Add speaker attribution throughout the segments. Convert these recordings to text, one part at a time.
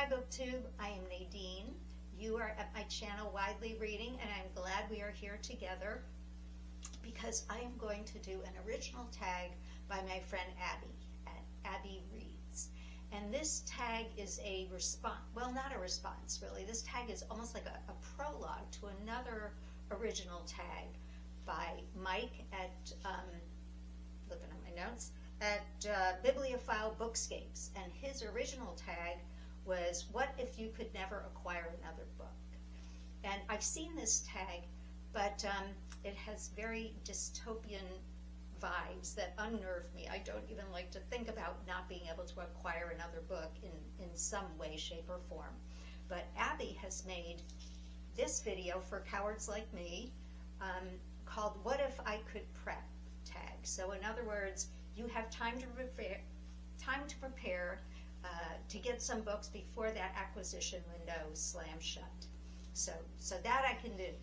Speaker 1: BookTube. I am Nadine. You are at my channel Widely Reading, and I'm glad we are here together because I am going to do an original tag by my friend Abby at Abby Reads. And this tag is a response, well, not a response really. This tag is almost like a prologue to another original tag by Mike at, looking at my notes, at Bibliophile-Bookscapes. And his original tag was, "What if you could never acquire another book?" And I've seen this tag, but it has very dystopian vibes that unnerve me. I don't even like to think about not being able to acquire another book in some way, shape, or form. But Abby has made this video for cowards like me called "What If I Could Prep" tag. So in other words, you have time to prepare to get some books before that acquisition window slams shut. So that I can do.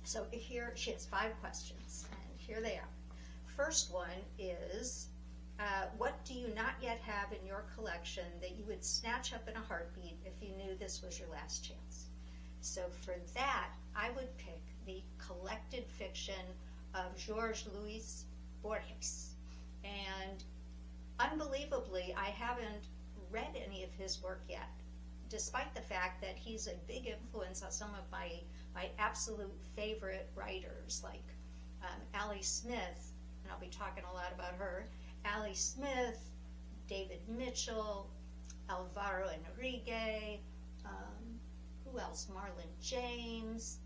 Speaker 1: So here she has 5 questions, and here they are. First one is, what do you not yet have in your collection that you would snatch up in a heartbeat if you knew this was your last chance? So for that, I would pick the collected fiction of Jorge Luis Borges. And unbelievably, I haven't read any of his work yet, despite the fact that he's a big influence on some of my absolute favorite writers, like Alyse Smith, and I'll be talking a lot about her, Alyse Smith, David Mitchell, Alvaro Enrique, who else? Marlon James,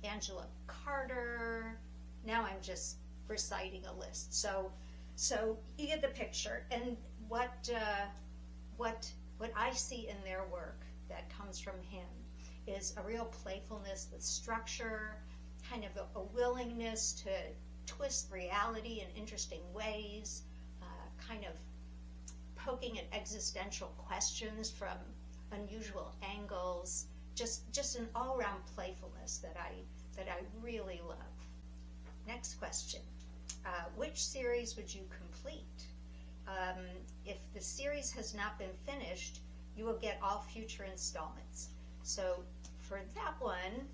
Speaker 1: Angela Carter. Now I'm just reciting a list. So you get the picture. And what I see in their work that comes from him is a real playfulness with structure, kind of a willingness to twist reality in interesting ways, kind of poking at existential questions from unusual angles, just an all-around playfulness that I really love. Next question. Which series would you complete? If the series has not been finished, you will get all future installments. So for that one,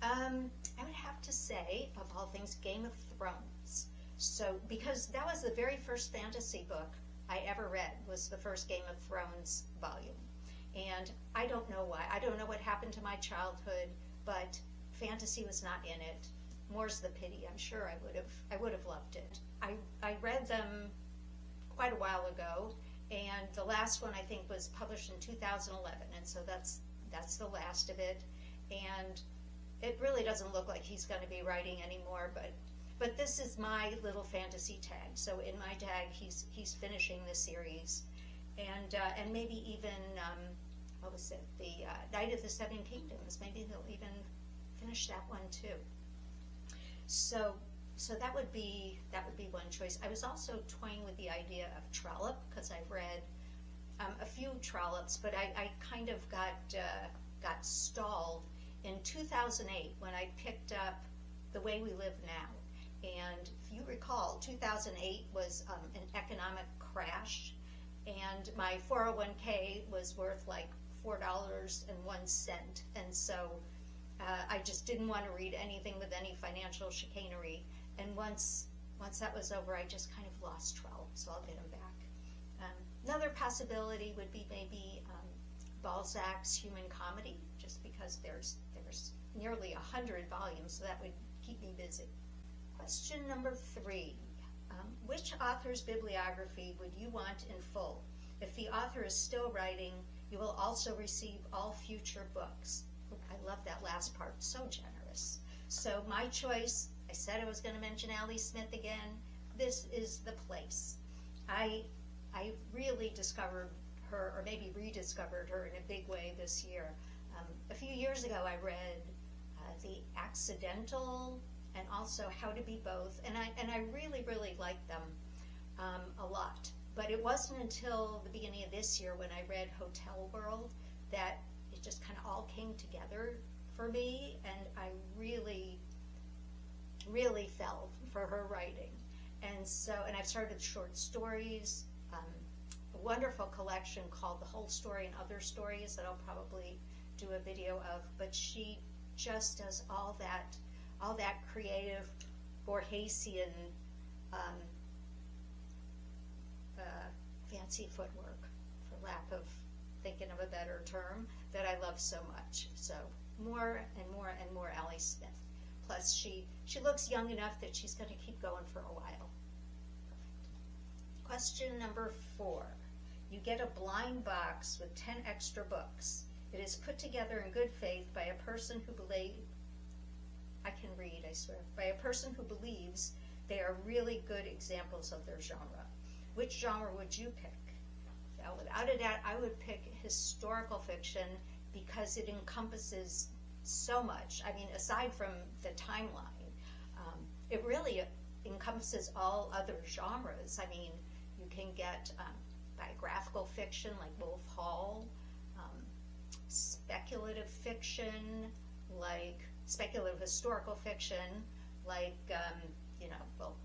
Speaker 1: I would have to say, of all things, Game of Thrones. So because that was the very first fantasy book I ever read, was the first Game of Thrones volume. And I don't know why. I don't know what happened to my childhood, but fantasy was not in it. More's the pity. I'm sure I would have loved it. I read them quite a while ago, and the last one I think was published in 2011, and so that's the last of it. And it really doesn't look like he's going to be writing anymore, but this is my little fantasy tag. So in my tag, he's finishing the series, and maybe even what was it? The Night of the Seven Kingdoms. Maybe he'll even finish that one too. So that would be one choice. I was also toying with the idea of Trollope, because I've read a few Trollops, but I kind of got stalled in 2008 when I picked up The Way We Live Now. And if you recall, 2008 was an economic crash, and my 401k was worth like $4.01, and so I just didn't want to read anything with any financial chicanery. And once that was over, I just kind of lost Trollope, so I'll get him back. Another possibility would be maybe Balzac's Human Comedy, just because there's nearly 100 volumes, so that would keep me busy. Question number 3. Which author's bibliography would you want in full? If the author is still writing, you will also receive all future books. I love that last part, so generous. So my choice, I said I was going to mention Alyse Smith again. This is the place. I really discovered her, or maybe rediscovered her in a big way this year. A few years ago I read The Accidental and also How to Be Both, and I really liked them a lot. But it wasn't until the beginning of this year when I read Hotel World that it just kind of all came together for me, and I really fell for her writing. And I've started short stories. wonderful collection called The Whole Story and Other Stories that I'll probably do a video of, but she just does all that creative Borgesian fancy footwork, for lack of thinking of a better term, that I love so much. So more and more and more Alyse Smith. Plus she looks young enough that she's going to keep going for a while. Question number 4. You get a blind box with 10 extra books. It is put together in good faith by a person who by a person who believes they are really good examples of their genre. Which genre would you pick? Now, without a doubt, I would pick historical fiction because it encompasses so much. I mean, aside from the timeline, it really encompasses all other genres. I mean, you can get biographical fiction like Wolf Hall, speculative fiction like speculative historical fiction like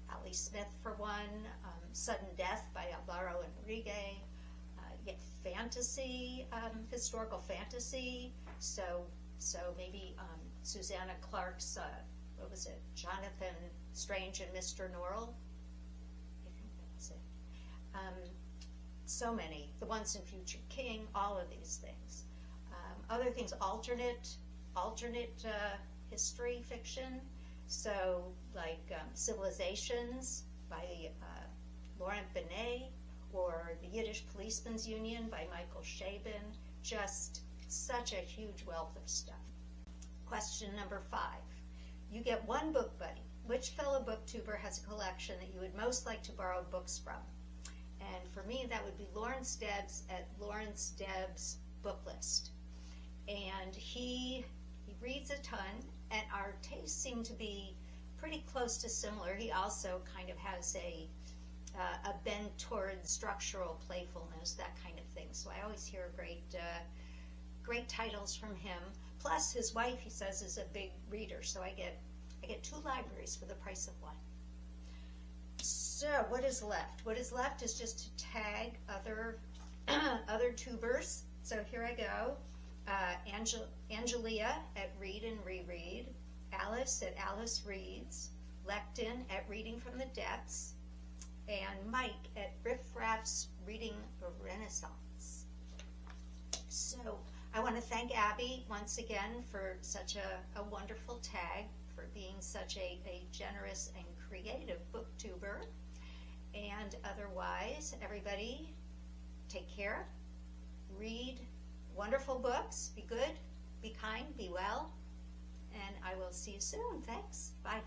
Speaker 1: Alyse Smith for one, Sudden Death by Alvaro Enrique. You get fantasy, historical fantasy. So maybe Susanna Clarke's what was it? Jonathan Strange and Mr. Norrell. I think that was it. So many. The Once and Future King. All of these things. Other things, alternate history fiction. So like Civilizations by Laurent Binet, or The Yiddish Policeman's Union by Michael Chabon. Just such a huge wealth of stuff. Question number 5. You get one book buddy. Which fellow booktuber has a collection that you would most like to borrow books from? And for me, that would be Lawrence Debs at Lawrence Debs Book List. And he reads a ton, and our tastes seem to be pretty close to similar. He also kind of has a bent towards structural playfulness, that kind of thing. So I always hear great titles from him. Plus, his wife, he says, is a big reader, so I get 2 libraries for the price of 1. So what is left? What is left is just to tag other tubers. So here I go. Angelia at Read and Reread, Alyse at Alyse Reads, Lekden at Reading from the Depths, and Mike at Riff Raff's Reading Renaissance. So I want to thank Abby once again for such a wonderful tag, for being such a generous and creative booktuber. And otherwise, everybody, take care, read wonderful books, be good, be kind, be well, and I will see you soon. Thanks. Bye.